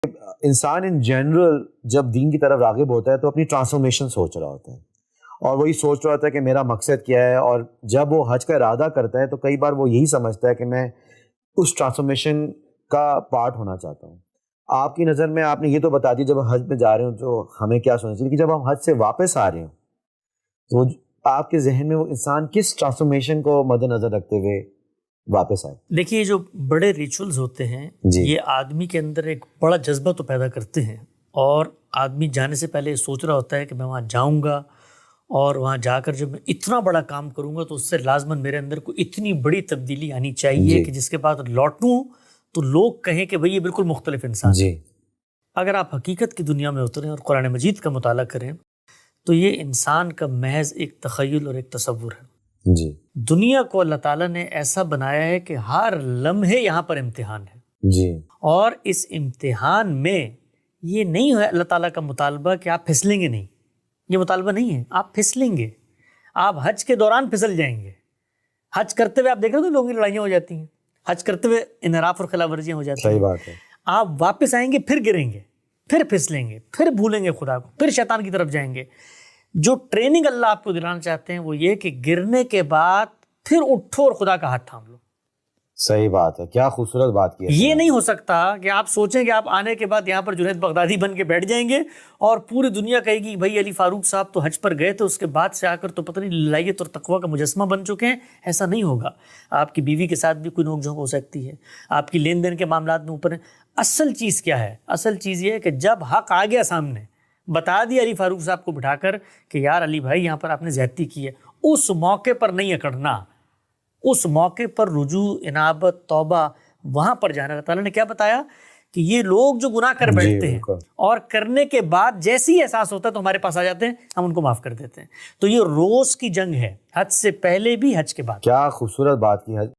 انسان in general جب دین کی طرف راغب ہوتا ہے تو اپنی ٹرانسفارمیشن سوچ رہا ہوتا ہے، اور وہی سوچ رہا ہوتا ہے کہ میرا مقصد کیا ہے، اور جب وہ حج کا ارادہ کرتا ہے تو کئی بار وہ یہی سمجھتا ہے کہ میں اس ٹرانسفارمیشن کا پارٹ ہونا چاہتا ہوں۔ آپ کی نظر میں آپ نے یہ تو بتا دی جب ہم حج میں جا رہے ہوں تو ہمیں کیا سوچنا چاہیے، کہ جب ہم حج سے واپس آ رہے ہوں تو آپ کے ذہن میں وہ انسان کس ٹرانسفارمیشن کو مد نظر رکھتے ہوئے واپس آئے؟ دیکھیے، جو بڑے ریچولز ہوتے ہیں یہ آدمی کے اندر ایک بڑا جذبہ تو پیدا کرتے ہیں، اور آدمی جانے سے پہلے سوچ رہا ہوتا ہے کہ میں وہاں جاؤں گا، اور وہاں جا کر جب میں اتنا بڑا کام کروں گا تو اس سے لازماً میرے اندر کوئی اتنی بڑی تبدیلی آنی چاہیے کہ جس کے بعد لوٹوں تو لوگ کہیں کہ بھئی یہ بالکل مختلف انسان ہے۔ اگر آپ حقیقت کی دنیا میں اتریں اور قرآن مجید کا مطالعہ کریں تو یہ انسان کا محض ایک تخیل اور ایک تصور ہے۔ دنیا کو اللہ تعالیٰ نے ایسا بنایا ہے کہ ہر لمحے یہاں پر امتحان ہے، اور اس امتحان میں یہ نہیں ہے اللہ تعالیٰ کا مطالبہ کہ آپ پھسلیں گے، نہیں، یہ مطالبہ نہیں ہے، آپ پھسلیں گے، آپ حج کے دوران پھسل جائیں گے۔ حج کرتے ہوئے آپ دیکھ رہے ہو تو لوگوں کی لڑائیاں ہو جاتی ہیں، حج کرتے ہوئے انحراف اور خلاف ورزیاں ہو جاتی ہیں۔ صحیح بات ہے۔ آپ واپس آئیں گے، پھر گریں گے، پھر پھسلیں گے، پھر بھولیں گے خدا کو، پھر شیطان کی طرف جائیں گے۔ جو ٹریننگ اللہ آپ کو دلانا چاہتے ہیں وہ یہ کہ گرنے کے بعد پھر اٹھو اور خدا کا ہاتھ تھام لو۔ صحیح بات ہے، کیا خوبصورت بات کی ہے۔ یہ نہیں ہو سکتا کہ آپ سوچیں کہ آپ آنے کے بعد یہاں پر جنید بغدادی بن کے بیٹھ جائیں گے اور پوری دنیا کہے گی بھائی علی فاروق صاحب تو حج پر گئے تھے، اس کے بعد سے آ کر تو پتہ نہیں للہیت اور تقویٰ کا مجسمہ بن چکے ہیں۔ ایسا نہیں ہوگا۔ آپ کی بیوی کے ساتھ بھی کوئی نوک جھونک ہو سکتی ہے، آپ کی لین دین کے معاملات میں اوپر ہیں۔ اصل چیز کیا ہے؟ اصل چیز یہ ہے کہ جب حق آ گیا سامنے، بتا دیا علی فاروق صاحب کو بٹھا کر کہ یار علی بھائی یہاں پر آپ نے زیادتی کی ہے، اس موقع پر نہیں اکڑنا، اس موقع پر رجوع، انابت، توبہ، وہاں پر جانا۔ اللہ تعالیٰ نے کیا بتایا کہ یہ لوگ جو گناہ کر بیٹھتے ہیں اور کرنے کے بعد جیسے ہی احساس ہوتا ہے تو ہمارے پاس آ جاتے ہیں، ہم ان کو معاف کر دیتے ہیں۔ تو یہ روز کی جنگ ہے، حج سے پہلے بھی، حج کے بعد۔ کیا خوبصورت بات کی ہے۔